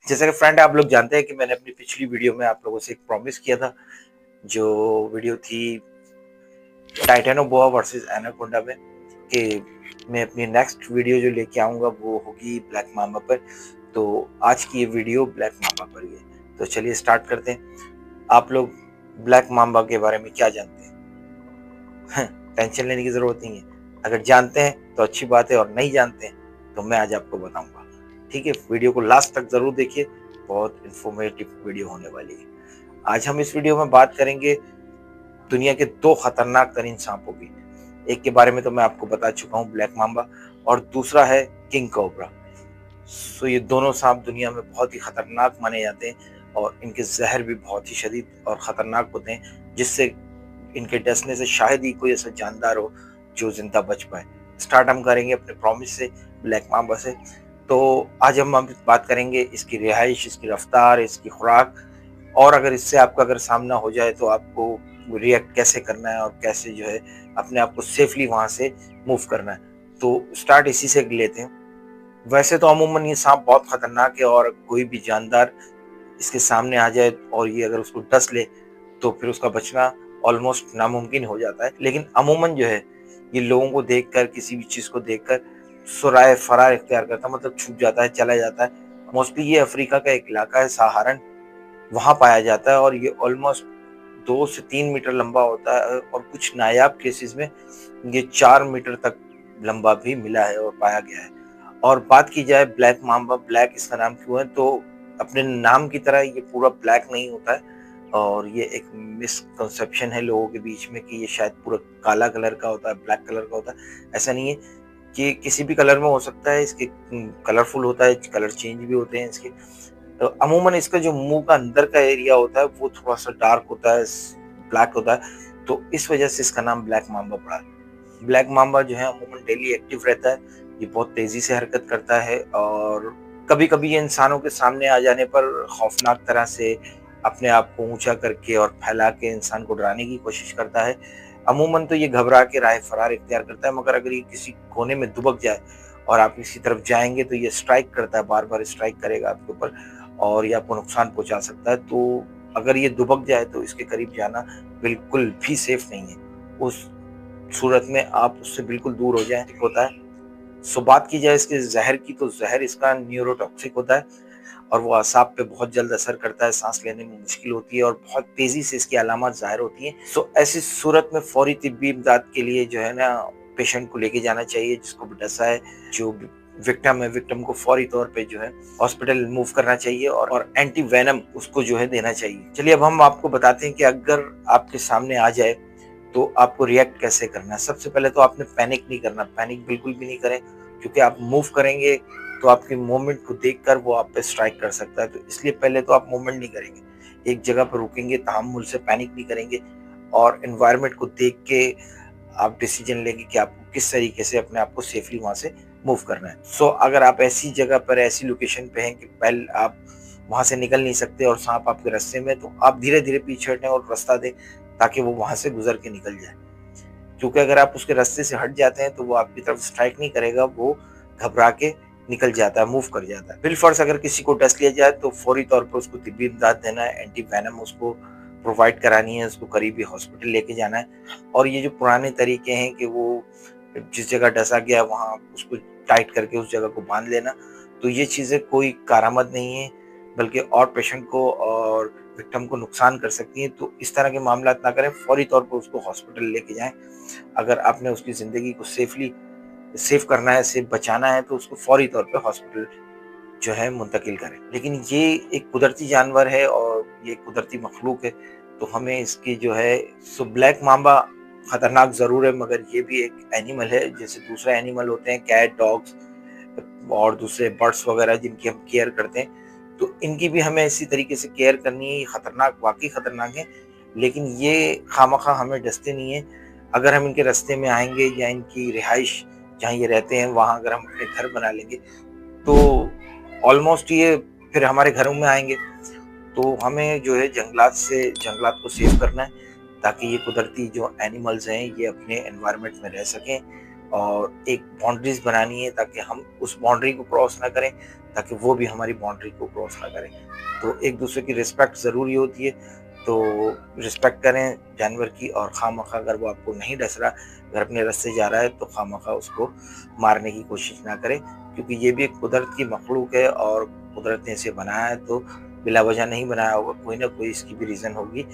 जैसा कि फ्रेंड आप लोग जानते हैं कि मैंने अपनी पिछली वीडियो में आप लोगों से एक प्रॉमिस किया था, जो वीडियो थी टाइटेनोबोआ वर्सेस एनाकोंडा में, कि मैं अपनी नेक्स्ट वीडियो जो लेके आऊँगा वो होगी ब्लैक मामा पर। तो आज की ये वीडियो ब्लैक मामा पर ही है। तो चलिए स्टार्ट करते हैं। आप लोग ब्लैक मामा के बारे में क्या जानते हैं? टेंशन लेने की ज़रूरत नहीं है। अगर जानते हैं तो अच्छी बात है और नहीं जानते हैं तो मैं आज आपको बताऊँगा। ठीक है? वीडियो को लास्ट तक ज़रूर देखिए, बहुत इन्फॉर्मेटिव वीडियो होने वाली है। आज हम इस वीडियो में बात करेंगे दुनिया के 2 खतरनाक तरीन सांपों की। एक के बारे में तो मैं आपको बता चुका हूँ, ब्लैक माम्बा, और दूसरा है किंग कोबरा। सो ये दोनों सांप दुनिया में बहुत ही खतरनाक माने जाते हैं और इनके ज़हर भी बहुत ही शदीद और ख़तरनाक होते हैं, जिससे इनके डसने से शायद ही कोई ऐसा जानदार हो जो ज़िंदा बच पाए। स्टार्ट हम करेंगे अपने प्रॉमिस से, ब्लैक माम्बा से। तो आज हम बात करेंगे इसकी रिहाइश, इसकी रफ्तार, इसकी खुराक, और अगर इससे आपका अगर सामना हो जाए तो आपको रिएक्ट कैसे करना है और कैसे जो है अपने आप को सेफली वहाँ से मूव करना है। तो स्टार्ट इसी से लेते हैं। वैसे तो अमूमन ये सांप बहुत खतरनाक है और कोई भी जानदार इसके सामने आ जाए और ये अगर उसको डस ले तो फिर उसका बचना ऑलमोस्ट नामुमकिन हो जाता है। लेकिन अमूमन जो है ये लोगों को देखकर, किसी भी चीज़ को देखकर सुराय फरार इख्तियार करता है, मतलब छुप जाता है, चला जाता है। मोस्टली ये अफ्रीका का एक इलाका है, सहारन, वहाँ पाया जाता है और ये ऑलमोस्ट 2 से 3 मीटर लंबा होता है और कुछ नायाब केसेस में ये 4 मीटर तक लंबा भी मिला है और पाया गया है। और बात की जाए ब्लैक माम्बा, ब्लैक इसका नाम क्यों है, तो अपने नाम की तरह ये पूरा ब्लैक नहीं होता है और ये एक मिसकंसेप्शन है लोगों के बीच में कि ये शायद पूरा काला कलर का होता है, ब्लैक कलर का होता है। ऐसा नहीं है, कि किसी भी कलर में हो सकता है। इसके कलरफुल होता है, कलर चेंज भी होते हैं इसके। तो अमूमन इसका जो मुंह का अंदर का एरिया होता है वो थोड़ा सा डार्क होता है, ब्लैक होता है, तो इस वजह से इसका नाम ब्लैक माम्बा पड़ा है। ब्लैक माम्बा जो है अमूमन डेली एक्टिव रहता है, ये बहुत तेजी से हरकत करता है और कभी कभी ये इंसानों के सामने आ जाने पर खौफनाक तरह से अपने आप को ऊंचा करके और फैला के इंसान को डराने की कोशिश करता है। अमूमन तो ये घबरा के राह फरार इख्तियार करता है, मगर अगर ये किसी कोने में दुबक जाए और आप इसी तरफ जाएंगे तो ये स्ट्राइक करता है, बार बार स्ट्राइक करेगा आपके ऊपर और ये आपको नुकसान पहुंचा सकता है। तो अगर ये दुबक जाए तो इसके करीब जाना बिल्कुल भी सेफ नहीं है। उस सूरत में आप उससे बिल्कुल दूर हो जाएं, ठीक होता है। सो बात की जाए इसके जहर की, तो जहर इसका न्यूरोटॉक्सिक होता है और वो असाब पे बहुत जल्द असर करता है, सांस लेने में मुश्किल होती है और बहुत तेजी से इसकी अलामत जाहिर होती हैं। सो ऐसी सूरत में फौरी तिब्बी इमदाद के लिए जो है ना, पेशेंट को लेके जाना चाहिए जिसको भी डसा है, जो विक्टिम है, विक्टिम को फौरी तौर पे जो है हॉस्पिटल मूव करना चाहिए और एंटी वेनम उसको जो है देना चाहिए। चलिए अब हम आपको बताते हैं कि अगर आपके सामने आ जाए तो आपको रिएक्ट कैसे करना है। सबसे पहले तो आपने पैनिक नहीं करना, पैनिक बिल्कुल भी नहीं करें, क्योंकि आप मूव करेंगे तो आपकी मूवमेंट को देखकर वो आप पे स्ट्राइक कर सकता है। तो इसलिए पहले तो आप मूवमेंट नहीं करेंगे, एक जगह पर रुकेंगे, तहम्मुल से पैनिक नहीं करेंगे और एनवायरनमेंट को देख के आप डिसीजन लेंगे कि आपको किस तरीके से अपने आप को सेफली वहां से मूव करना है। सो अगर आप ऐसी जगह पर, ऐसी लोकेशन पे हैं कि पहले आप वहां से निकल नहीं सकते और सांप आपके रास्ते में, तो आप धीरे धीरे पीछे हटें और रास्ता दें ताकि वो वहां से गुजर के निकल जाए। क्योंकि अगर आप उसके रास्ते से हट जाते हैं तो वो आपकी तरफ स्ट्राइक नहीं करेगा, वो घबरा के निकल जाता है, मूव कर जाता है। बिलफर्ज अगर किसी को डस लिया जाए तो फौरी तौर पर उसको तिब्बी इमदाद देना है, एंटी वेनम उसको प्रोवाइड करानी है, उसको करीबी हॉस्पिटल लेके जाना है। और ये जो पुराने तरीके हैं कि वो जिस जगह डसा गया वहाँ उसको टाइट करके उस जगह को बांध लेना, तो ये चीज़ें कोई कारामद नहीं है, बल्कि और पेशेंट को और विक्टिम को नुकसान कर सकती हैं। तो इस तरह के मामला ना करें, फौरी तौर पर उसको हॉस्पिटल लेके जाएं। अगर आपने उसकी ज़िंदगी को सेफ करना है, सेफ बचाना है, तो उसको फौरी तौर पे हॉस्पिटल जो है मुंतकिल करें। लेकिन ये एक कुदरती जानवर है और ये कुदरती मखलूक है, तो हमें इसकी जो है, सो ब्लैक माम्बा खतरनाक ज़रूर है, मगर ये भी एक एनिमल है जैसे दूसरे एनिमल होते हैं, कैट, डॉग्स और दूसरे बर्ड्स वगैरह जिनकी हम केयर करते हैं, तो इनकी भी हमें इसी तरीके से केयर करनी है। ये खतरनाक, वाकई खतरनाक है, लेकिन ये खामखा हमें डसते नहीं है। अगर हम इनके रास्ते में आएंगे या इनकी रिहाइश जहाँ ये रहते हैं वहाँ अगर हम अपने घर बना लेंगे तो ऑलमोस्ट ये फिर हमारे घरों में आएंगे। तो हमें जो है जंगलात को सेव करना है ताकि ये कुदरती जो एनिमल्स हैं ये अपने एनवायरनमेंट में रह सकें और एक बाउंड्रीज बनानी है ताकि हम उस बाउंड्री को क्रॉस ना करें, ताकि वो भी हमारी बाउंड्री को क्रॉस ना करें। तो एक दूसरे की रिस्पेक्ट ज़रूरी होती है, तो रिस्पेक्ट करें जानवर की, और खामखा अगर वो आपको नहीं डस रहा, अगर अपने रास्ते जा रहा है, तो खामखा उसको मारने की कोशिश ना करें, क्योंकि ये भी एक कुदरत की मखलूक है और कुदरत ने इसे बनाया है, तो बिला वजह नहीं बनाया होगा, कोई ना कोई इसकी भी रीज़न होगी।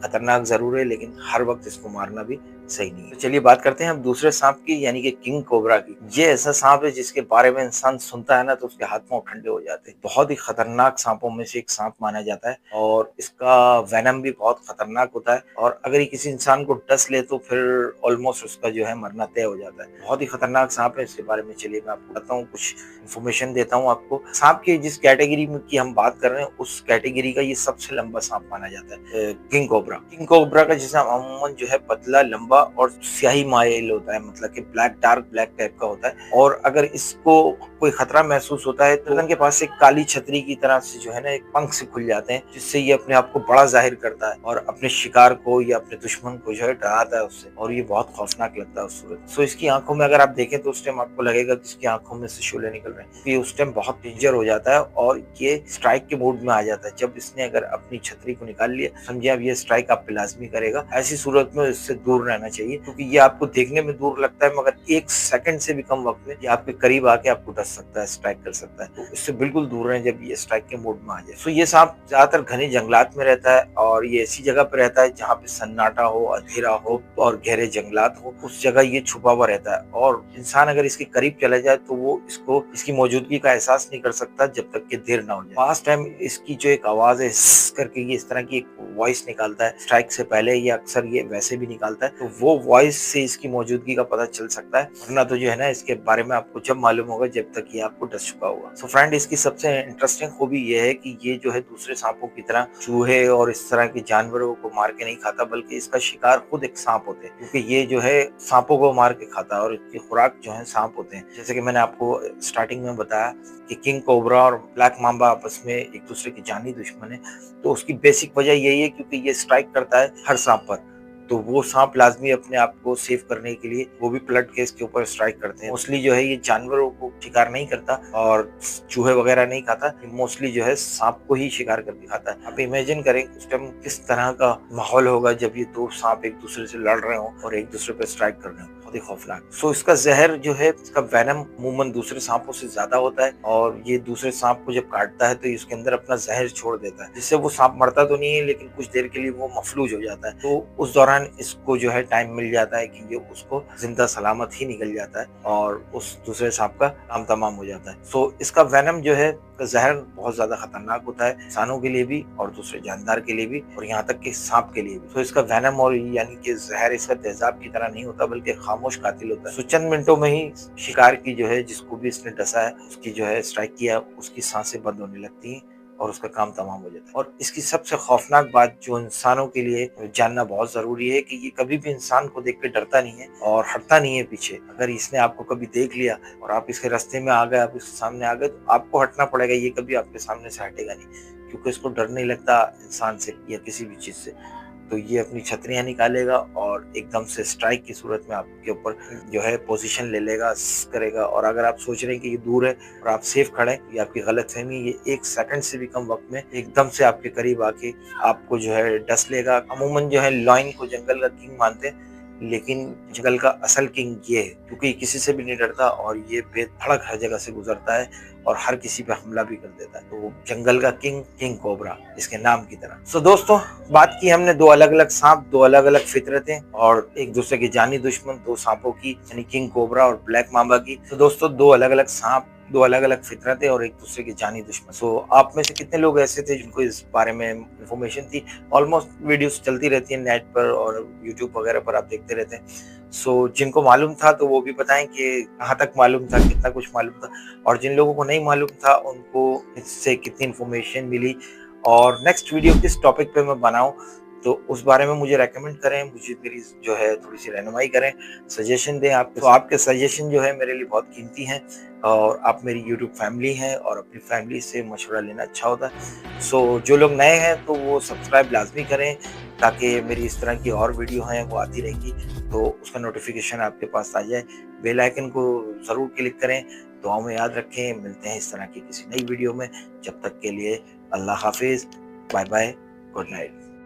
खतरनाक ज़रूर है, लेकिन हर वक्त इसको मारना भी सही नहीं है। तो चलिए बात करते हैं हम दूसरे सांप की, यानी कि किंग कोबरा की। ये ऐसा सांप है जिसके बारे में इंसान सुनता है ना तो उसके हाथ पांव ठंडे हो जाते हैं। बहुत ही खतरनाक सांपों में से एक सांप माना जाता है और इसका वेनम भी बहुत खतरनाक होता है, और अगर ये किसी इंसान को डस ले तो फिर ऑलमोस्ट उसका जो है मरना तय हो जाता है। बहुत ही खतरनाक सांप है। इसके बारे में चलिए मैं आपको बताता हूँ, कुछ इन्फॉर्मेशन देता हूँ आपको। सांप की जिस कैटेगरी की हम बात कर रहे हैं उस कैटेगरी का ये सबसे लंबा सांप माना जाता है, किंग कोबरा। किंग कोबरा का जिसम अमूमन जो है पतला, लंबा और स्याही माइल होता है, मतलब कि ब्लैक, डार्क ब्लैक टाइप का होता है। और अगर इसको कोई खतरा महसूस होता है तो गर्दन के पास एक काली छतरी की तरह से जो है ना एक पंख से खुल जाते हैं, जिससे ये अपने आप को बड़ा जाहिर करता है और अपने शिकार को या अपने दुश्मन को जो है डराता है उससे, और ये बहुत खौफनाक लगता है उस सूरत। सो इसकी आंखों में अगर आप देखें तो उस टाइम आपको लगेगा कि इसकी आंखों में से शोले निकल रहे हैं। ये उस टाइम बहुत डेंजर हो जाता है और ये स्ट्राइक के मूड में आ जाता है। जब इसने अगर अपनी छतरी को निकाल लिया, समझिए अब ये स्ट्राइक आप पे लाजमी करेगा। ऐसी सूरत में इससे दूर रहना चाहिए, क्योंकि ये आपको देखने में दूर लगता है मगर एक सेकंड से भी कम वक्त में ये आपके करीब आके आपको डस सकता है, स्ट्राइक कर सकता है। तो इससे बिल्कुल दूर रहें जब ये स्ट्राइक के मूड में आ जाए। तो ये सांप ज्यादातर घने जंगलात में रहता है और ये ऐसी जगह पे रहता है जहाँ पे सन्नाटा हो, अंधेरा हो और गहरे जंगलात हो, उस जगह ये छुपा हुआ रहता है। और इंसान अगर इसके करीब चला जाए तो वो इसको इसकी मौजूदगी का एहसास नहीं कर सकता जब तक कि देर ना हो जाए। फास्ट टाइम इसकी जो एक आवाज है करके ये इस तरह की एक वॉइस निकालता है स्ट्राइक से पहले, या अक्सर ये वैसे भी निकालता है, तो वो वॉइस से इसकी मौजूदगी का पता चल सकता है। वरना तो जो है ना इसके बारे में आपको जब मालूम होगा जब तक ये आपको डस चुका होगा। सो फ्रेंड, इसकी सबसे इंटरेस्टिंग खूबी ये है कि ये जो है दूसरे सांपों की तरह चूहे और इस तरह के जानवरों को मार के नहीं खाता, बल्कि इसका शिकार खुद एक सांप होते हैं, क्योंकि ये जो है सांपों को मार के खाता है और इसकी खुराक जो है सांप होते हैं। जैसे कि मैंने आपको स्टार्टिंग में बताया कि किंग कोबरा और ब्लैक मांबा आपस में एक दूसरे के जानी दुश्मन है, तो उसकी बेसिक वजह यही है क्योंकि ये स्ट्राइक करता है हर सांप पर, तो वो सांप लाजमी अपने आप को सेव करने के लिए वो भी पलट के इसके ऊपर स्ट्राइक करते हैं। मोस्टली जो है ये जानवरों को शिकार नहीं करता और चूहे वगैरह नहीं खाता, मोस्टली जो है सांप को ही शिकार करके खाता है। आप इमेजिन करें उस टाइम किस तरह का माहौल होगा जब ये दो सांप एक दूसरे से लड़ रहे हो और एक दूसरे पर स्ट्राइक कर रहे हो, बहुत ही खौफनाक। सो इसका जहर जो है, इसका वेनम अमूमन दूसरे सांपों से ज्यादा होता है और ये दूसरे सांप को जब काटता है तो इसके अंदर अपना जहर छोड़ देता है, जिससे वो सांप मरता तो नहीं है लेकिन कुछ देर के लिए वो मफलूज हो जाता है। तो उस दौरान इसको जो है टाइम मिल जाता है कि ये उसको जिंदा सलामत ही निकल जाता है और उस दूसरे सांप का काम तमाम हो जाता है। सो इसका वेनम जो है, जहर बहुत ज्यादा खतरनाक होता है इंसानों के लिए भी और दूसरे जानदार के लिए भी और यहाँ तक कि सांप के लिए भी। तो इसका वेनम और यानी कि जहर इसका तेजाब की तरह नहीं होता बल्कि खामोश कातिल होता है। तो चंद मिनटों में ही शिकार की जो है, जिसको भी इसने डसा है, उसकी जो है स्ट्राइक किया, उसकी सांसें बंद होने लगती हैं और उसका काम तमाम हो जाता है। और इसकी सबसे खौफनाक बात जो इंसानों के लिए जानना बहुत जरूरी है कि ये कभी भी इंसान को देख के डरता नहीं है और हटता नहीं है पीछे। अगर इसने आपको कभी देख लिया और आप इसके रास्ते में आ गए, आप इसके सामने आ गए, तो आपको हटना पड़ेगा, ये कभी आपके सामने से हटेगा नहीं, क्योंकि इसको डर नहीं लगता इंसान से या किसी भी चीज से। तो ये अपनी छतरियां निकालेगा और एकदम से स्ट्राइक की सूरत में आपके ऊपर जो है पोजीशन ले लेगा, करेगा। और अगर आप सोच रहे हैं कि ये दूर है और आप सेफ खड़े हैं, ये आपकी गलतफहमी, ये एक सेकंड से भी कम वक्त में एकदम से आपके करीब आके आपको जो है डस लेगा। अमूमन जो है लॉयन को जंगल का किंग मानते हैं, लेकिन जंगल का असल किंग ये है क्योंकि किसी से भी नहीं डरता और ये बेधड़क हर जगह से गुजरता है और हर किसी पे हमला भी कर देता है। तो जंगल का किंग, किंग कोबरा, इसके नाम की तरह। सो दोस्तों, बात की हमने दो अलग अलग सांप, दो अलग अलग फितरतें और एक दूसरे के जानी दुश्मन दो सांपों की, यानी किंग कोबरा और ब्लैक मांबा की। तो दोस्तों, दो अलग अलग सांप, दो अलग अलग फितरतें और एक दूसरे के जानी दुश्मन। सो आप में से कितने लोग ऐसे थे जिनको इस बारे में इंफॉर्मेशन थी? ऑलमोस्ट वीडियोस चलती रहती है नेट पर और यूट्यूब वगैरह पर, आप देखते रहते हैं। सो जिनको मालूम था तो वो भी बताएं कि कहाँ तक मालूम था, कितना कुछ मालूम था, और जिन लोगों को नहीं मालूम था उनको इससे कितनी इंफॉर्मेशन मिली और नेक्स्ट वीडियो किस टॉपिक पे मैं बनाऊं, तो उस बारे में मुझे रेकमेंड करें, मुझे मेरी जो है थोड़ी-सी रहनुमाई करें, सजेशन दें आप। तो आपके सजेशन जो है मेरे लिए बहुत कीमती हैं और आप मेरी यूट्यूब फैमिली हैं और अपनी फैमिली से मशवरा लेना अच्छा होता है। सो जो लोग नए हैं तो वो सब्सक्राइब लाज़मी करें, ताकि मेरी इस तरह की और वीडियो हैं वो आती रहेंगी, तो उसका नोटिफ़िकेशन आपके पास आ जाए। बेल आइकन को ज़रूर क्लिक करें। दुआओं में याद रखें, मिलते हैं इस तरह की किसी नई वीडियो में। जब तक के लिए अल्लाह हाफ़िज़, बाय बाय, गुड नाइट।